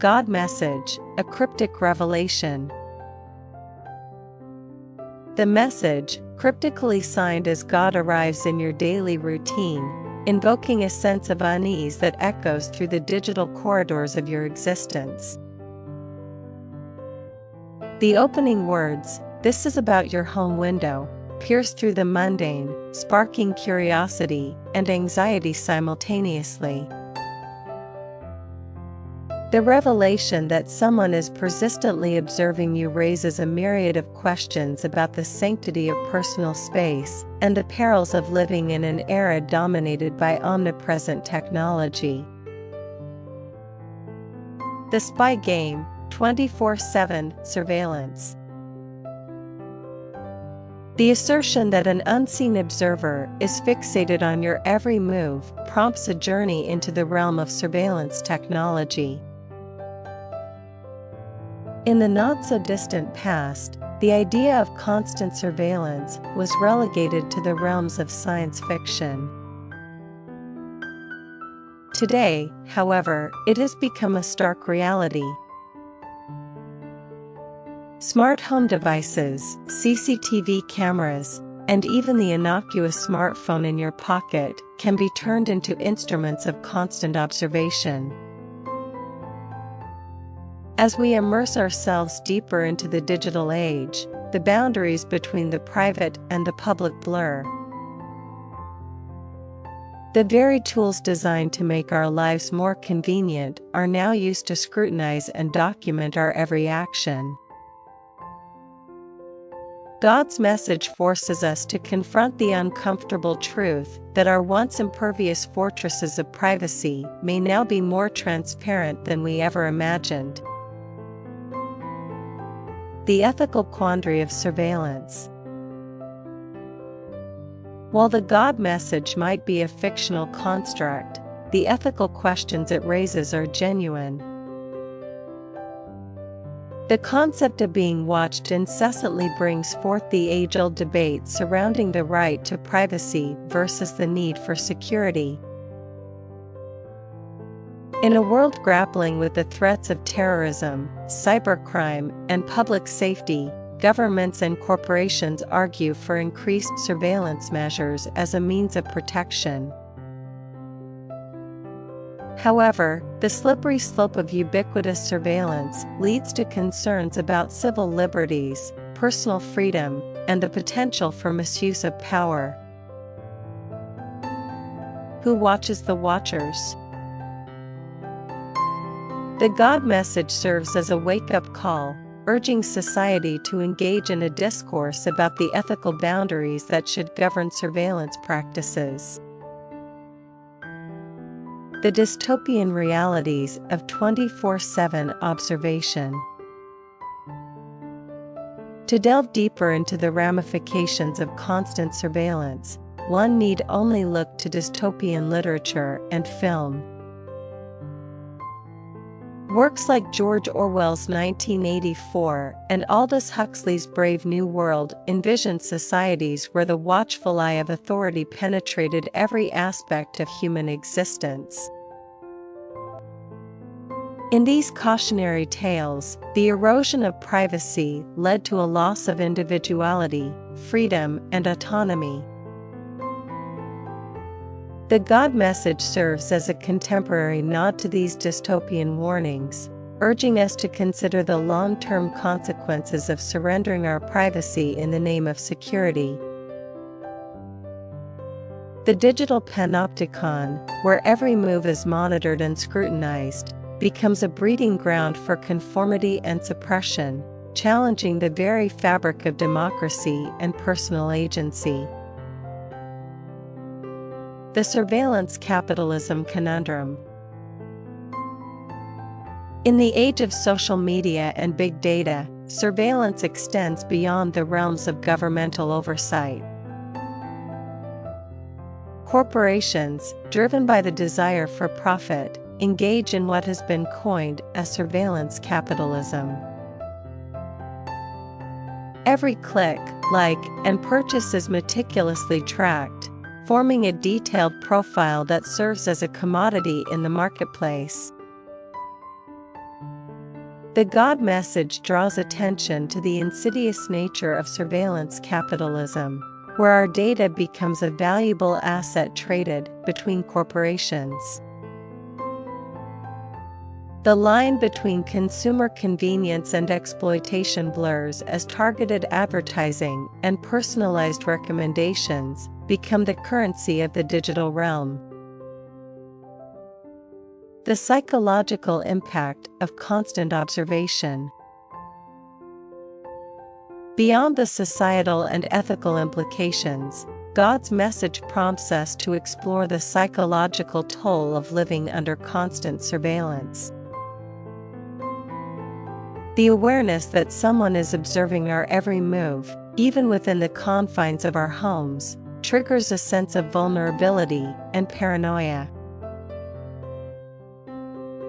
God message, a cryptic revelation. The message, cryptically signed as God arrives in your daily routine, invoking a sense of unease that echoes through the digital corridors of your existence. The opening words, "This is about your home window," pierce through the mundane, sparking curiosity and anxiety simultaneously. The revelation that someone is persistently observing you raises a myriad of questions about the sanctity of personal space and the perils of living in an era dominated by omnipresent technology. The spy game, 24/7 surveillance. The assertion that an unseen observer is fixated on your every move prompts a journey into the realm of surveillance technology. In the not-so-distant past, the idea of constant surveillance was relegated to the realms of science fiction. Today, however, it has become a stark reality. Smart home devices, CCTV cameras, and even the innocuous smartphone in your pocket can be turned into instruments of constant observation. As we immerse ourselves deeper into the digital age, the boundaries between the private and the public blur. The very tools designed to make our lives more convenient are now used to scrutinize and document our every action. God's message forces us to confront the uncomfortable truth that our once impervious fortresses of privacy may now be more transparent than we ever imagined. The ethical quandary of surveillance. While the God message might be a fictional construct, the ethical questions it raises are genuine. The concept of being watched incessantly brings forth the age-old debate surrounding the right to privacy versus the need for security. In a world grappling with the threats of terrorism, cybercrime, and public safety, governments and corporations argue for increased surveillance measures as a means of protection. However, the slippery slope of ubiquitous surveillance leads to concerns about civil liberties, personal freedom, and the potential for misuse of power. Who watches the watchers? The God message serves as a wake-up call, urging society to engage in a discourse about the ethical boundaries that should govern surveillance practices. The dystopian realities of 24/7 observation. To delve deeper into the ramifications of constant surveillance, one need only look to dystopian literature and film. Works like George Orwell's 1984 and Aldous Huxley's Brave New World envisioned societies where the watchful eye of authority penetrated every aspect of human existence. In these cautionary tales, the erosion of privacy led to a loss of individuality, freedom, and autonomy. The God message serves as a contemporary nod to these dystopian warnings, urging us to consider the long-term consequences of surrendering our privacy in the name of security. The digital panopticon, where every move is monitored and scrutinized, becomes a breeding ground for conformity and suppression, challenging the very fabric of democracy and personal agency. The surveillance capitalism conundrum. In the age of social media and big data, surveillance extends beyond the realms of governmental oversight. Corporations, driven by the desire for profit, engage in what has been coined as surveillance capitalism. Every click, like, and purchase is meticulously tracked, forming a detailed profile that serves as a commodity in the marketplace. The God message draws attention to the insidious nature of surveillance capitalism, where our data becomes a valuable asset traded between corporations. The line between consumer convenience and exploitation blurs as targeted advertising and personalized recommendations become the currency of the digital realm. The psychological impact of constant observation. Beyond the societal and ethical implications, God's message prompts us to explore the psychological toll of living under constant surveillance. The awareness that someone is observing our every move, even within the confines of our homes, triggers a sense of vulnerability and paranoia.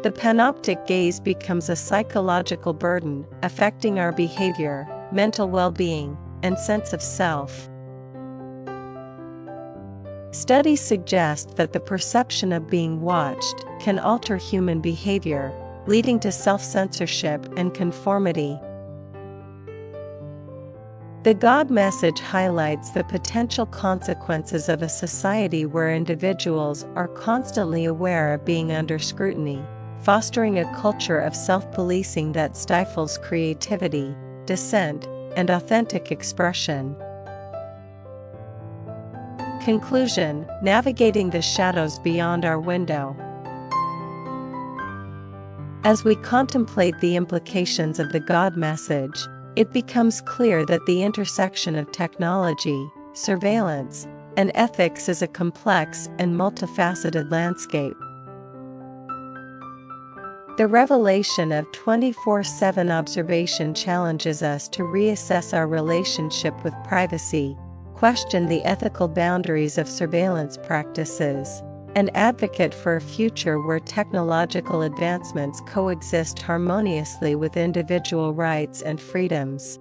The panoptic gaze becomes a psychological burden, affecting our behavior, mental well-being, and sense of self. Studies suggest that the perception of being watched can alter human behavior, leading to self-censorship and conformity. The God message highlights the potential consequences of a society where individuals are constantly aware of being under scrutiny, fostering a culture of self-policing that stifles creativity, dissent, and authentic expression. Conclusion: navigating the shadows beyond our window. As we contemplate the implications of the God message, it becomes clear that the intersection of technology, surveillance, and ethics is a complex and multifaceted landscape. The revelation of 24/7 observation challenges us to reassess our relationship with privacy, question the ethical boundaries of surveillance practices, and advocate for a future where technological advancements coexist harmoniously with individual rights and freedoms.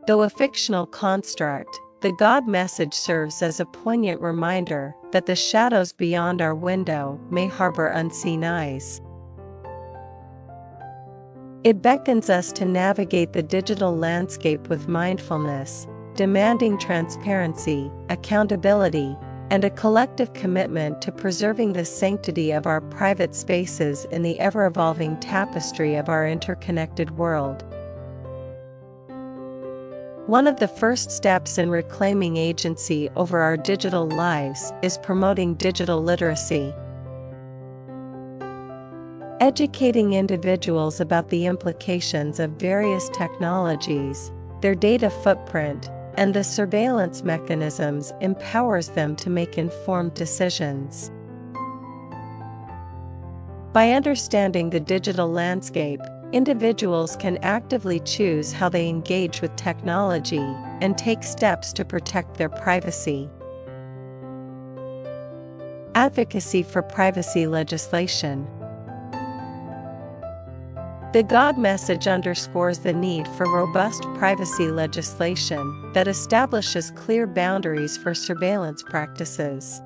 Though a fictional construct, the God message serves as a poignant reminder that the shadows beyond our window may harbor unseen eyes. It beckons us to navigate the digital landscape with mindfulness, demanding transparency, accountability, and a collective commitment to preserving the sanctity of our private spaces in the ever-evolving tapestry of our interconnected world. One of the first steps in reclaiming agency over our digital lives is promoting digital literacy. Educating individuals about the implications of various technologies, their data footprint, and the surveillance mechanisms empowers them to make informed decisions. By understanding the digital landscape, individuals can actively choose how they engage with technology and take steps to protect their privacy. Advocacy for privacy legislation. The God message underscores the need for robust privacy legislation that establishes clear boundaries for surveillance practices.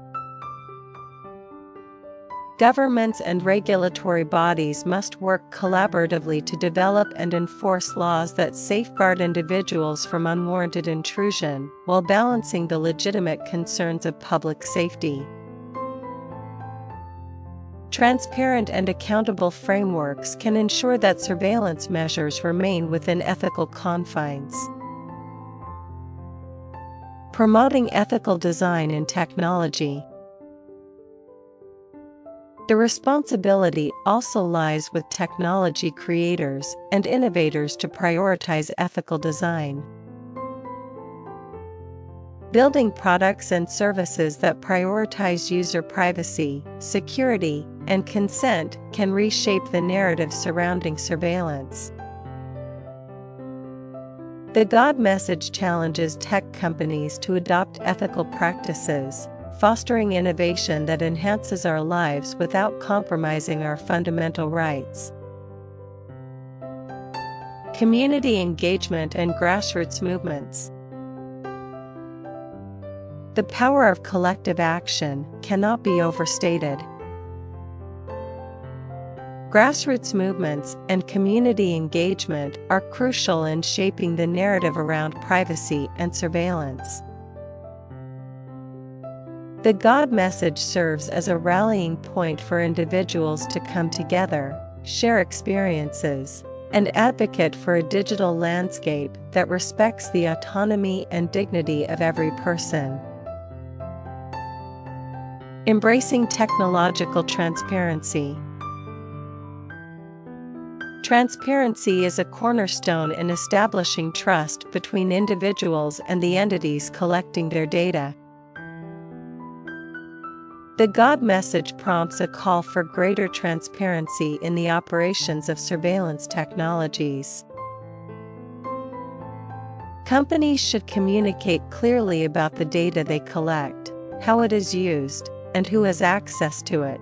Governments and regulatory bodies must work collaboratively to develop and enforce laws that safeguard individuals from unwarranted intrusion, while balancing the legitimate concerns of public safety. Transparent and accountable frameworks can ensure that surveillance measures remain within ethical confines. Promoting ethical design in technology. The responsibility also lies with technology creators and innovators to prioritize ethical design. Building products and services that prioritize user privacy, security, and consent can reshape the narrative surrounding surveillance. The God message challenges tech companies to adopt ethical practices, fostering innovation that enhances our lives without compromising our fundamental rights. Community engagement and grassroots movements. The power of collective action cannot be overstated. Grassroots movements and community engagement are crucial in shaping the narrative around privacy and surveillance. The God message serves as a rallying point for individuals to come together, share experiences, and advocate for a digital landscape that respects the autonomy and dignity of every person. Embracing technological transparency. Transparency is a cornerstone in establishing trust between individuals and the entities collecting their data. The God message prompts a call for greater transparency in the operations of surveillance technologies. Companies should communicate clearly about the data they collect, how it is used, and who has access to it.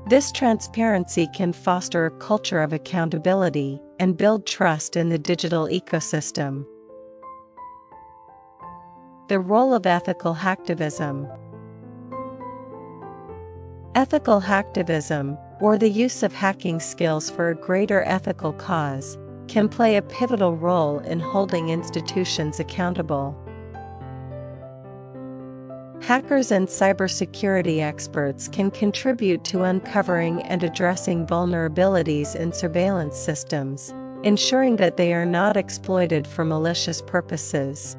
This transparency can foster a culture of accountability and build trust in the digital ecosystem. The role of ethical hacktivism. Ethical hacktivism, or the use of hacking skills for a greater ethical cause, can play a pivotal role in holding institutions accountable. Hackers and cybersecurity experts can contribute to uncovering and addressing vulnerabilities in surveillance systems, ensuring that they are not exploited for malicious purposes.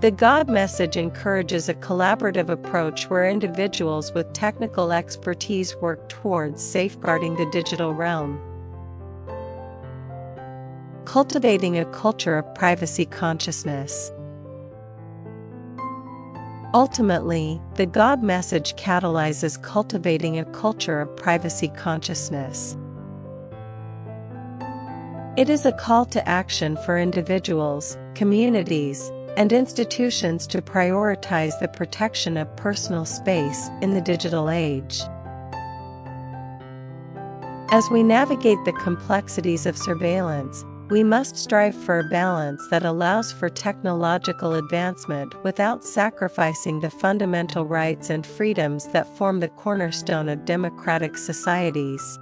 The God message encourages a collaborative approach where individuals with technical expertise work towards safeguarding the digital realm. Cultivating a culture of privacy consciousness. Ultimately, the God message catalyzes cultivating a culture of privacy consciousness. It is a call to action for individuals, communities, and institutions to prioritize the protection of personal space in the digital age. As we navigate the complexities of surveillance, we must strive for a balance that allows for technological advancement without sacrificing the fundamental rights and freedoms that form the cornerstone of democratic societies.